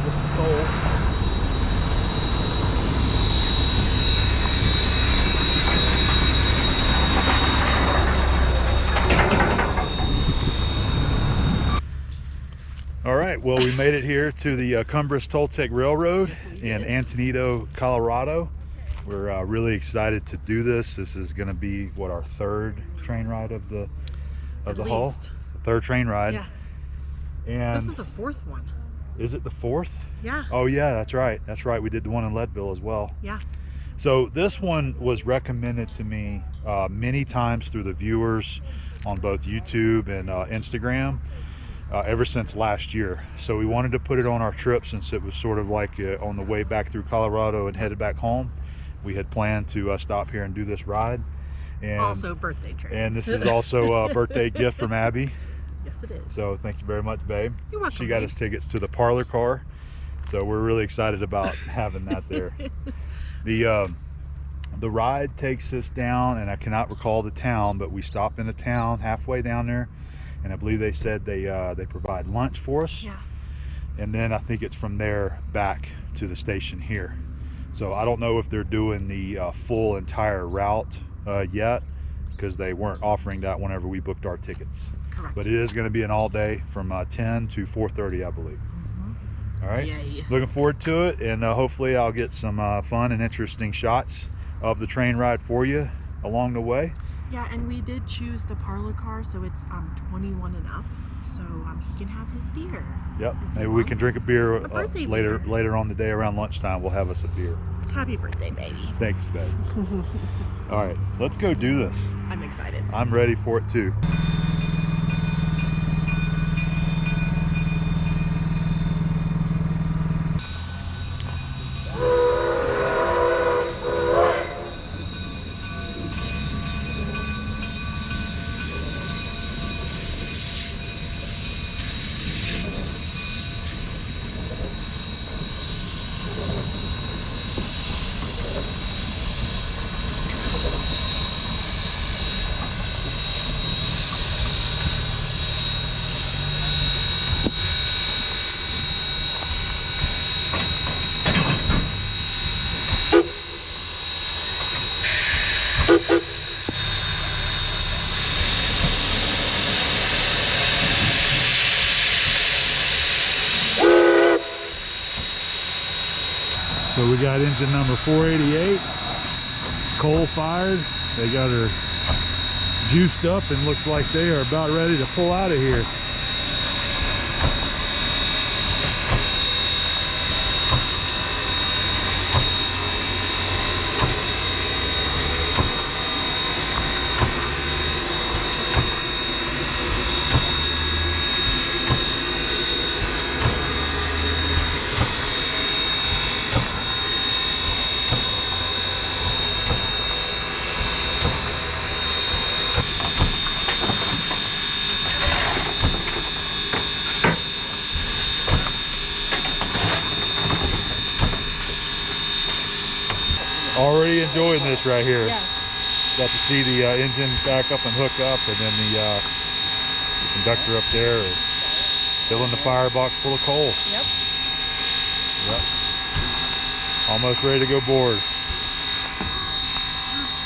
with some coal. All right, well, we made it here to the Cumbres Tultec Railroad in Antonito, Colorado. We're really excited to do this. This is going to be what, our third train ride of the haul. The third train ride. Yeah. And this is the fourth one. Is it the fourth? Yeah. Oh yeah, that's right. That's right. We did the one in Leadville as well. Yeah. So this one was recommended to me many times through the viewers on both YouTube and Instagram. Ever since last year. So we wanted to put it on our trip since it was sort of like on the way back through Colorado and headed back home. We had planned to stop here and do this ride. And also birthday train. And this is also a birthday gift from Abby. Yes, it is. So thank you very much, babe. You're welcome. She got babe. us tickets to the Parlor Car. So we're really excited about having that there. The ride takes us down, and I cannot recall the town, but we stop in a town halfway down there. And I believe they said they provide lunch for us. Yeah. And then I think it's from there back to the station here. So I don't know if they're doing the full entire route yet, because they weren't offering that whenever we booked our tickets. Correct. But it is going to be an all day from 10 to 4:30, I believe. All right. Yay. Looking forward to it, and hopefully I'll get some fun and interesting shots of the train ride for you along the way. Yeah, and we did choose the Parlor Car, so it's 21 and up, so he can have his beer. Yep, maybe we can drink a beer beer. later on the day around lunchtime. We'll have us a beer. Happy birthday, baby. Thanks, babe. All right, let's go do this. I'm excited. I'm ready for it too. So we got engine number 488, coal fired. They got her juiced up and looks like they are about ready to pull out of here. Already enjoying this right here. Yeah. Got to see the engine back up and hook up, and then the conductor up there is filling the firebox full of coal. Yep. Yep. Almost ready to go board.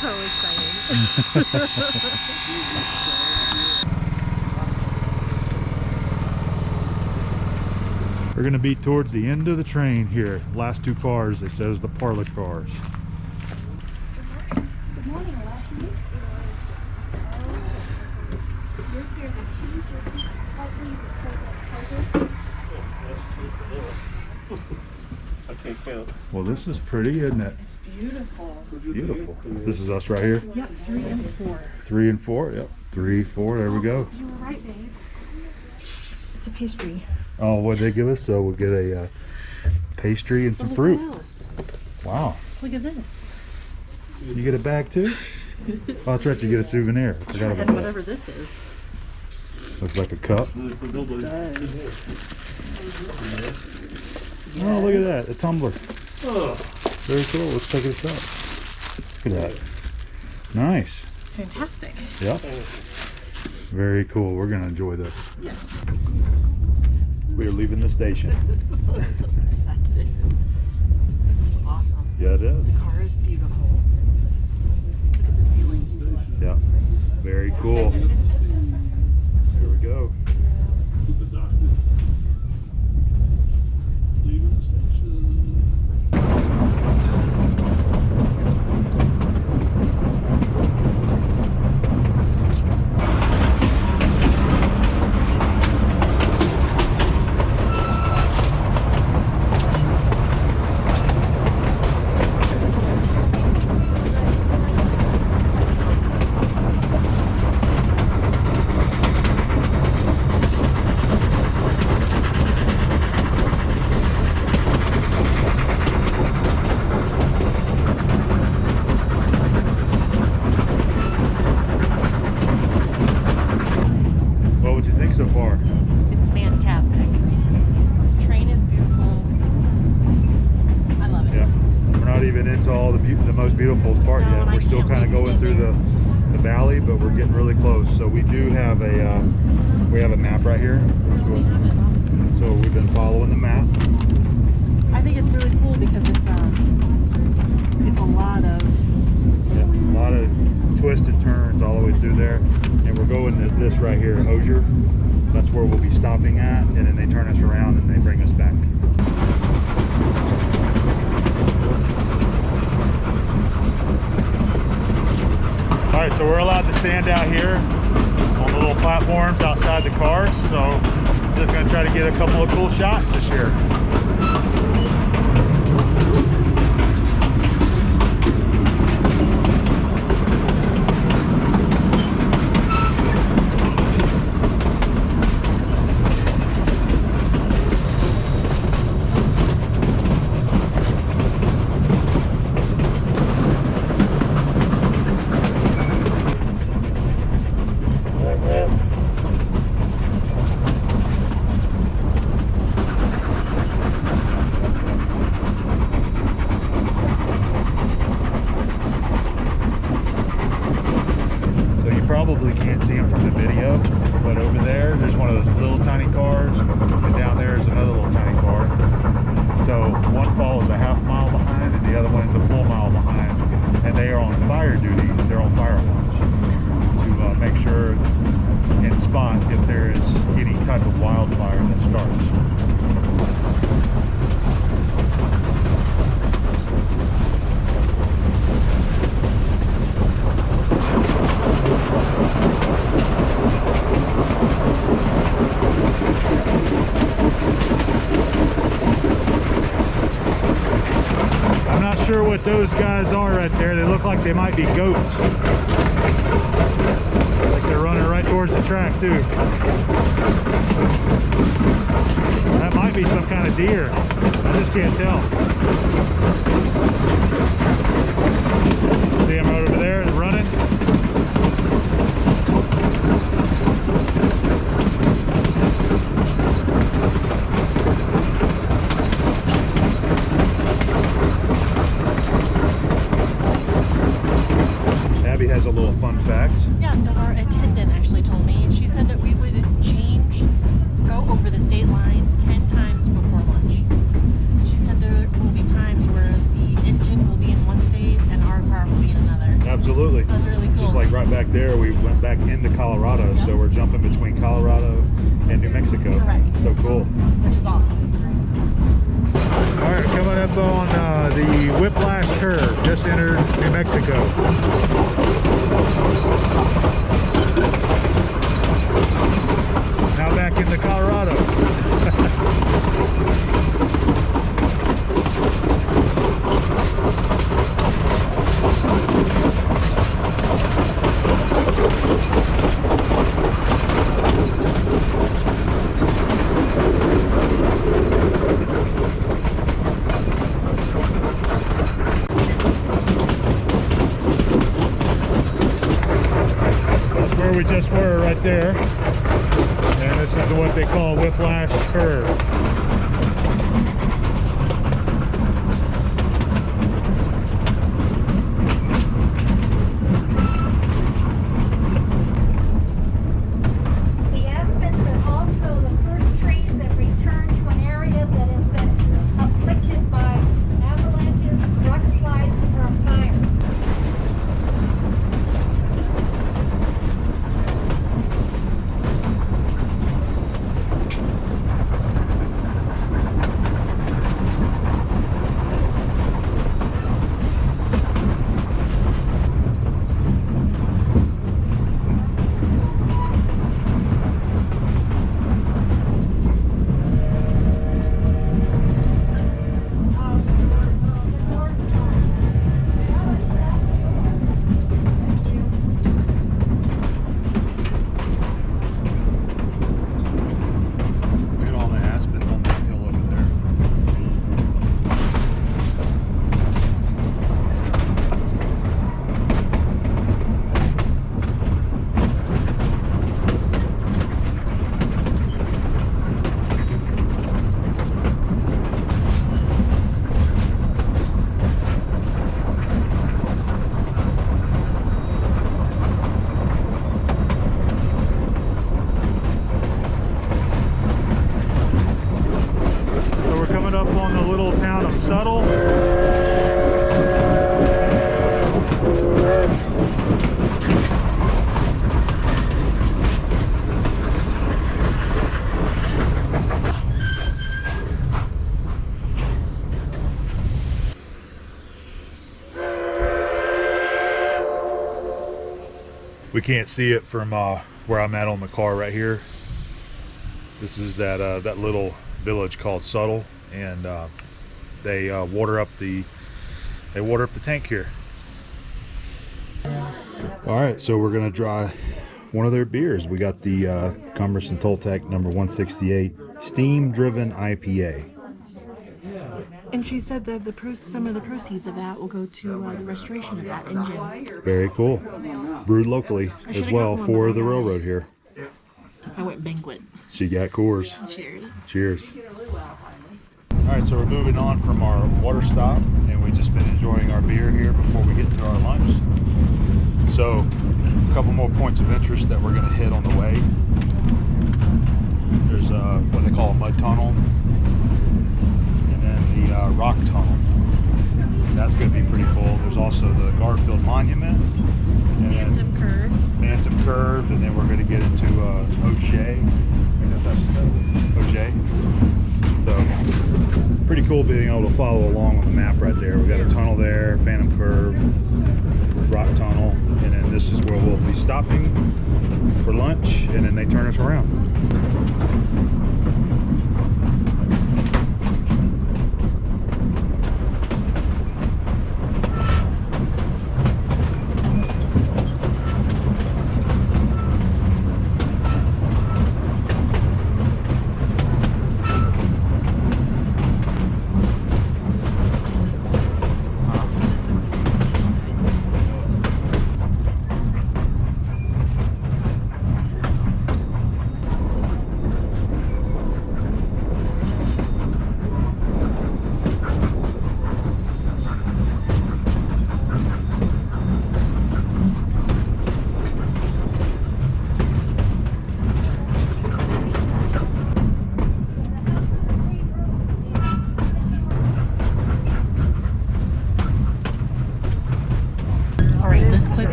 So exciting. We're going to be towards the end of the train here. Last two cars, they says the Parlor Cars. Good morning, Leslie. You're here to choose your seat slightly before I can't count. Well, this is pretty, isn't it? It's beautiful. Beautiful. This is us right here. Yep, 3 and 4. 3 and 4. Yep. 3, 4. There we go. You were right, babe. It's a pastry. Oh, what did they give us? So we'll get a pastry and some Look fruit. what else. Wow. Look at this. You get a bag too? Oh, that's right. You get a souvenir. I forgot about And that. whatever this is. Looks like a cup. It does. Oh, look at that. A tumbler. Oh, Very cool. Let's check this out. Look at that. Nice. It's fantastic. Yep. Very cool. We're going to enjoy this. Yes. We are leaving the station. Yeah, it is. The car is beautiful. Look at the ceiling. Yeah, very cool. Here we go. What would you think so far? It's fantastic. The train is beautiful. I love it. Yeah, we're not even into all the most beautiful part No, yet. and I We're still can't kind of wait to going get through there. the valley, but we're getting really close. So we do have a map right here. So we've been following the map. I think it's really cool because it's a lot of Yeah, a lot of twisted turns all the way through there, and we're going to this right here, Osier. That's where we'll be stopping at, and then they turn us around and they bring us back. All right, so we're allowed to stand out here on the little platforms outside the cars. So just gonna try to get a couple of cool shots this year. Probably can't see them from the video, but over there's one of those little tiny cars, and down there is another little tiny car. So one follows a half mile behind and the other one is a full mile behind, and they are on fire duty. They're on fire watch to make sure and spot if there is any type of wildfire that starts. I'm not sure what those guys are right there. They look like they might be goats. Like they're running right towards the track too. That might be some kind of deer. I just can't tell. See him right over there running. Abby has a little fun fact. Yeah, so our attendant actually told me, she said that we would go over the state line 10 times before lunch. She said there will be times where the engine will be in one state and our car will be in another. Absolutely. That's really cool. Just like right back there, we went back into Colorado, Yep. so we're jumping between Colorado and New Mexico. Correct. So cool. Which is awesome. All right, coming up on the Whiplash Curve, just entered New Mexico. Now back into Colorado. We just were right there, and this is what they call Whiplash Curve. The aspens are also the first trees that return to an area that has been afflicted by avalanches, rock on the little town of Subtle. We can't see it from where I'm at on the car right here. This is that little village called Subtle, and they water up the tank here. All right, so we're gonna try one of their beers. We got the Cumbres Tultec number 168 steam driven IPA. And she said that some of the proceeds of that will go to the restoration of that engine. Very cool. Brewed locally as well for the railroad here. I went banquet. She got Coors. Cheers. Cheers. All right, so we're moving on from our water stop, and we've just been enjoying our beer here before we get to our lunch. So, a couple more points of interest that we're going to hit on the way. There's what they call a mud tunnel, and then the rock tunnel. That's going to be pretty cool. There's also the Garfield Monument, and Phantom Curve, and then we're going to get into Osier. I guess that's what it says. Osier. So, pretty cool being able to follow along on the map right there. We got a tunnel there, Phantom Curve, rock tunnel, and then this is where we'll be stopping for lunch, and then they turn us around.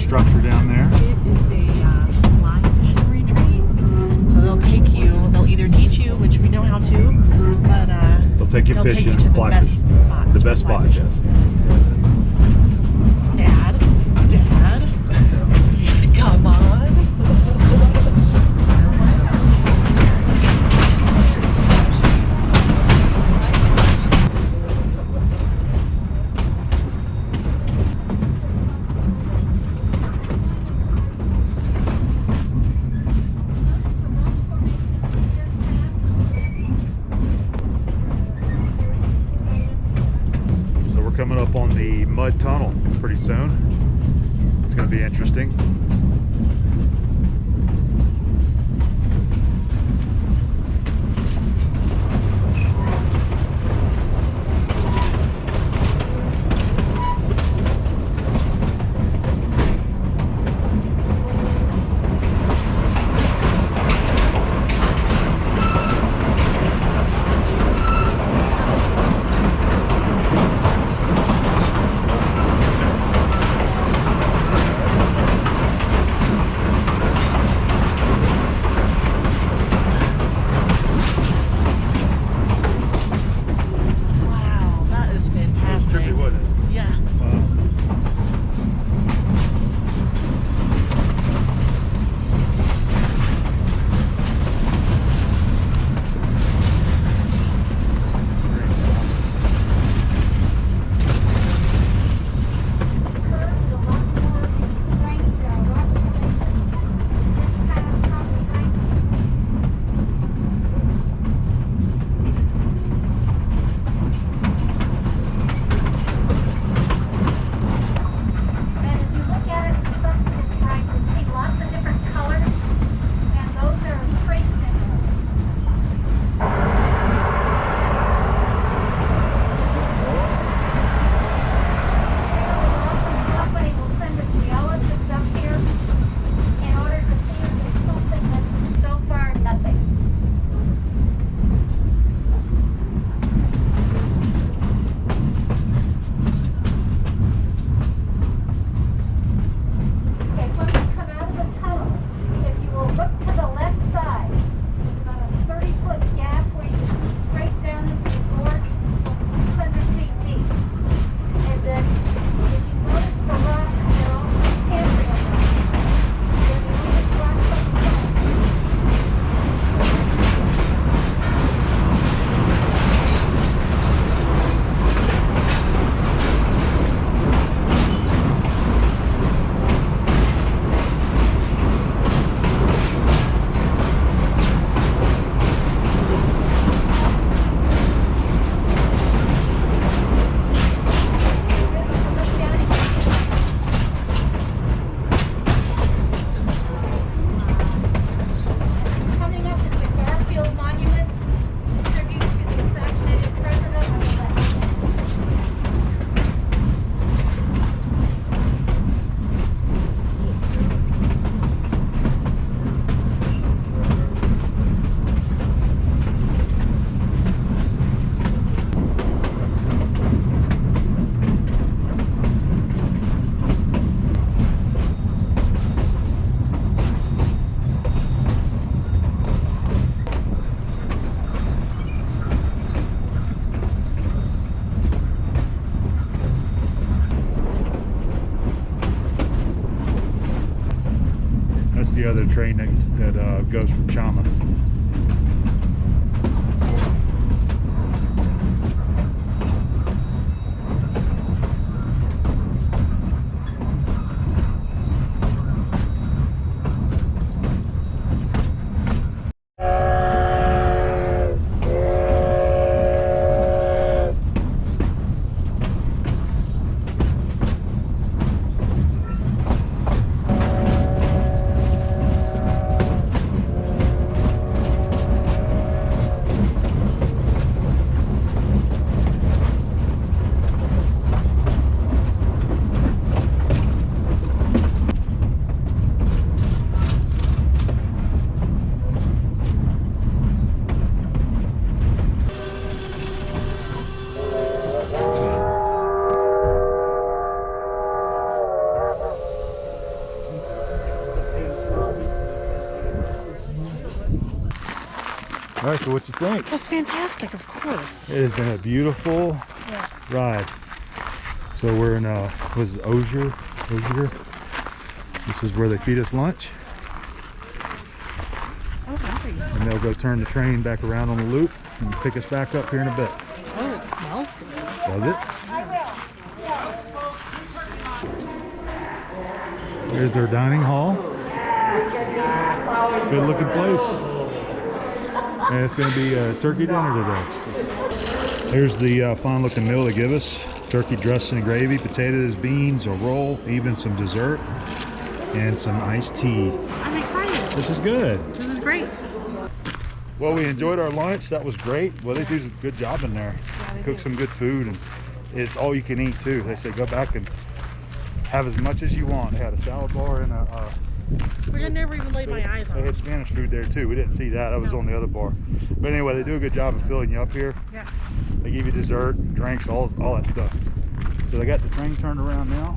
Structure down there. It is a fly fishing retreat. So they'll take you, they'll either teach you, which we know how to, but they'll take you they'll fishing, take you to fly the best fishing. spots. The best spots, yes. Dad, come on. Coming up on the mud tunnel pretty soon. It's going to be interesting. the other train that goes from Chama. All right, so what you think? That's fantastic, of course. It has been a beautiful Yes. ride. So we're in was it Osier? This is where they feed us lunch, Oh, hungry. and they'll go turn the train back around on the loop and pick us back up here in a bit. Oh, it smells good. Does it? There's their dining hall. Good looking place. And it's going to be a turkey dinner today. Here's the fine looking meal they give us. Turkey dressing and gravy, potatoes, beans, a roll, even some dessert, and some iced tea. I'm excited. This is good. This is great. Well, we enjoyed our lunch. That was great. Well, they do a good job in there. Yeah, they Cook do. some good food, and it's all you can eat too. They say go back and have as much as you want. They had a salad bar and Which I never even laid my eyes they on. had Spanish food there too. We didn't see that. That was No. on the other bar. But anyway, they do a good job of filling you up here. Yeah. They give you dessert, drinks, all that stuff. So they got the train turned around now.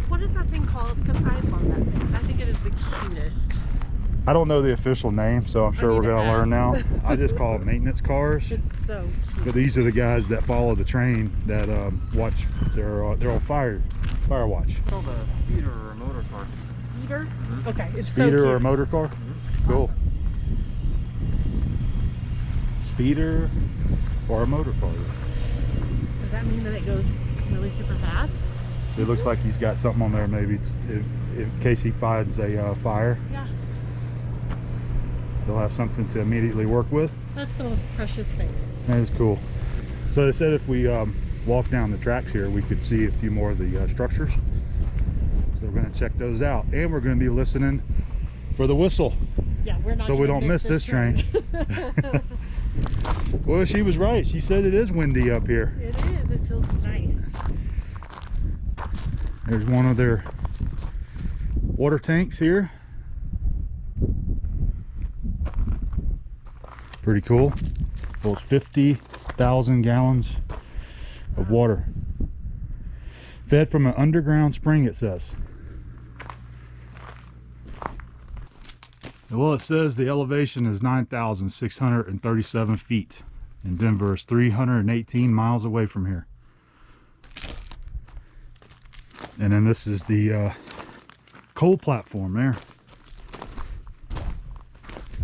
What is that thing called? Because I love that thing. I think it is the cutest. I don't know the official name, so I'm sure need we're to gonna learn now. ask. I just call them maintenance cars. It's so But cute. these are the guys that follow the train that watch. They're on fire watch. Called a speeder or a motor car. Speeder? Okay, it's Speeder so cute. or a motor car? Cool. Speeder or a motor car. Does that mean that it goes really super fast? So it looks like he's got something on there, maybe in case he finds a fire. Yeah. They'll have something to immediately work with. That's the most precious thing. That is cool. So they said if we walk down the tracks here, we could see a few more of the structures. So we're going to check those out, and we're going to be listening for the whistle, Yeah, we're not so we gonna don't miss this train. Well, she was right. She said it is windy up here. It is. It feels nice. There's one of their water tanks here. Pretty cool. Holds 50,000 gallons of water. Fed from an underground spring, it says. Well, it says the elevation is 9,637 feet. And Denver is 318 miles away from here. And then this is the coal platform there.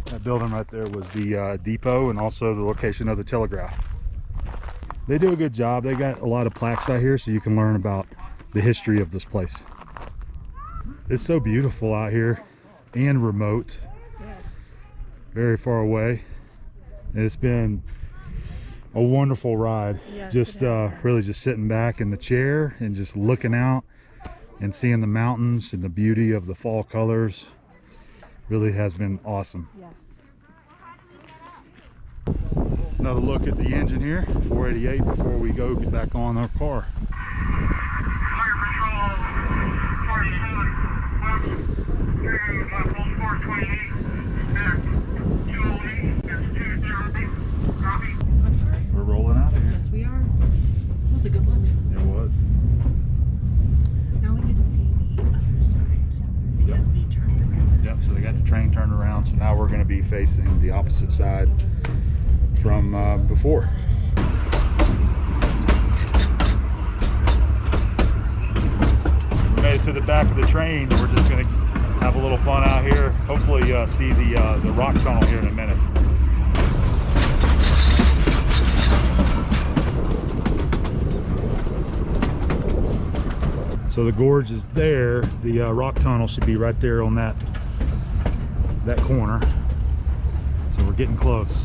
That building right there was the depot and also the location of the telegraph. They do a good job. They got a lot of plaques out here so you can learn about the history of this place. It's so beautiful out here and remote, Yes. very far away. And it's been a wonderful ride. Yes, Just it has. really just sitting back in the chair and just looking out and seeing the mountains and the beauty of the fall colors. Really has been awesome. Yes. Another look at the engine here, 488, before we go get back on our car. Fire Patrol 47 West, carrying Post 428, back 208, that's 230, copy. I'm sorry. We're rolling out of here. Yes, we are. It was a good lunch. It was. Now we get to see the other side because we turned around. Yep, so they got the train turned around, so now we're going to be facing the opposite side from before. We made it to the back of the train. We're just going to have a little fun out here. Hopefully see the rock tunnel here in a minute. So the gorge is there. The rock tunnel should be right there on that corner. So we're getting close.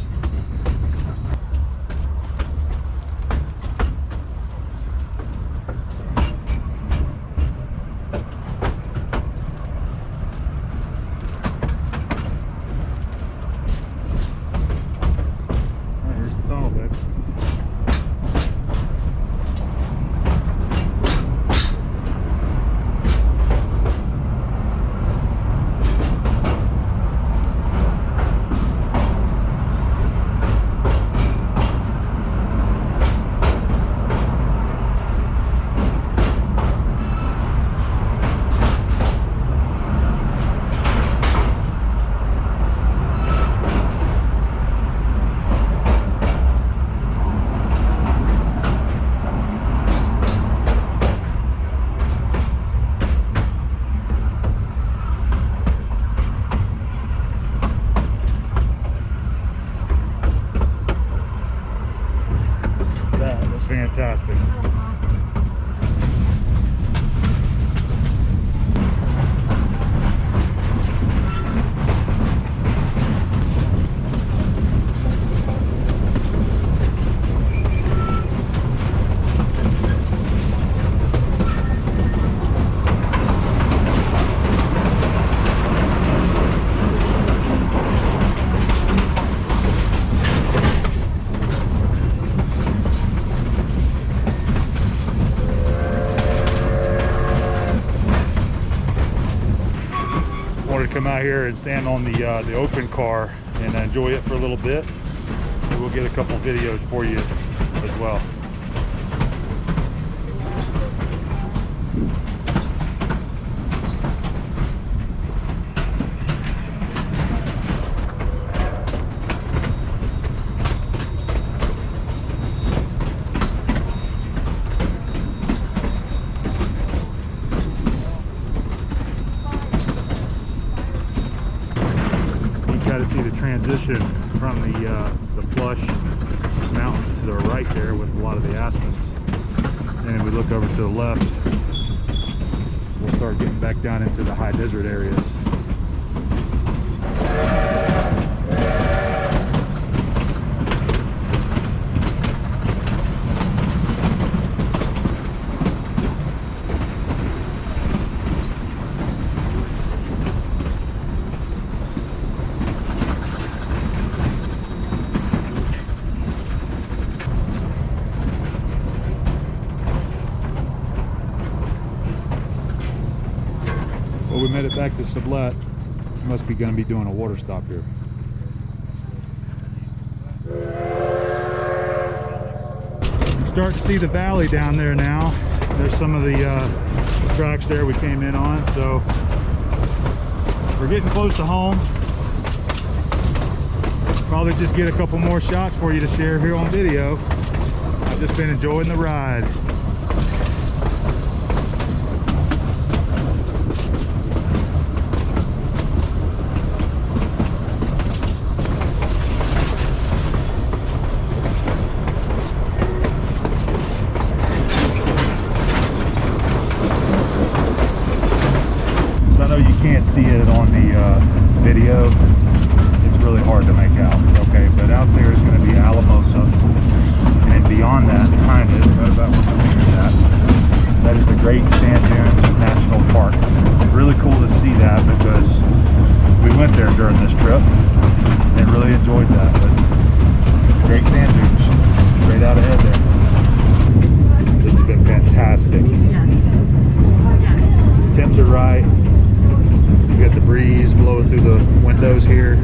Fantastic. Come out here and stand on the open car and enjoy it for a little bit. And we'll get a couple videos for you as well. To see the transition from the plush mountains to the right there with a lot of the aspens, and if we look over to the left, we'll start getting back down into the high desert areas. Well, we made it back to Sublette. Must be going to be doing a water stop here. You start to see the valley down there now. There's some of the tracks there we came in on, so we're getting close to home. Probably just get a couple more shots for you to share here on video. I've just been enjoying the ride. Can't see it on the video. It's really hard to make out. Okay, but out there is going to be Alamosa, and beyond that, behind it, right about where my finger's at, that is the Great Sand Dunes National Park. Really cool to see that because we went there during this trip and really enjoyed that. But the Great Sand Dunes, straight out ahead there. This has been fantastic. Yes. Yes. Temps are right. You got the breeze blowing through the windows here.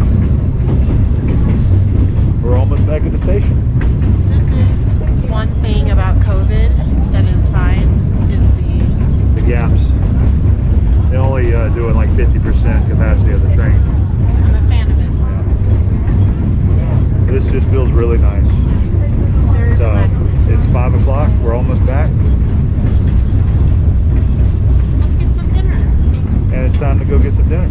We're almost back at the station. This is one thing about COVID that is fine, is the gaps. They only do it like 50% capacity of the train. I'm a fan of it. Yeah. This just feels really nice. Very relaxing. It's 5 o'clock. We're almost back. Let's get some dinner. And it's time to go get some dinner.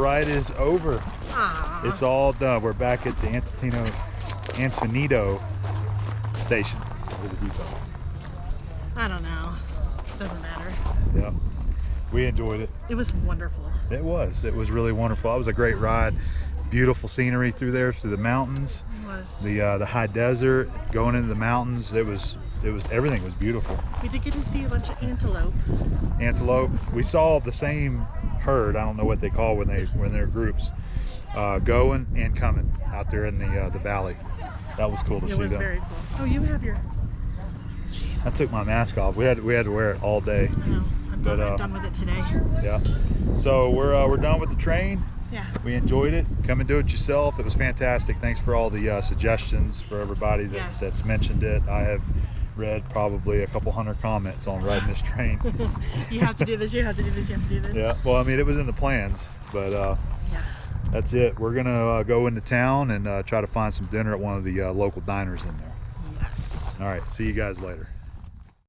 ride is over. Aw. It's all done. We're back at the Antonito station. Or the depot. I don't know. Doesn't matter. Yeah, we enjoyed it. It was wonderful. It was really wonderful. It was a great ride. Beautiful scenery through there, through the mountains. It was. The high desert, going into the mountains. It was everything was beautiful. We did get to see a bunch of antelope. Antelope. We saw the same herd. I don't know what they call when they're groups, going and coming out there in the valley. That was cool to see It was them. very cool. Oh, you have your. Jesus. I took my mask off. We had to wear it all day. I know. I'm done, But, I'm done with it today. Yeah. So we're done with the train. Yeah. We enjoyed it. Come and do it yourself. It was fantastic. Thanks for all the suggestions for everybody Yes. that's mentioned it. I have read probably a couple hundred comments on riding this train. You have to do this. You have to do this. You have to do this. Yeah. Well, I mean, it was in the plans, but Yeah. that's it. We're gonna go into town and try to find some dinner at one of the local diners in there. Yes. All right. See you guys later.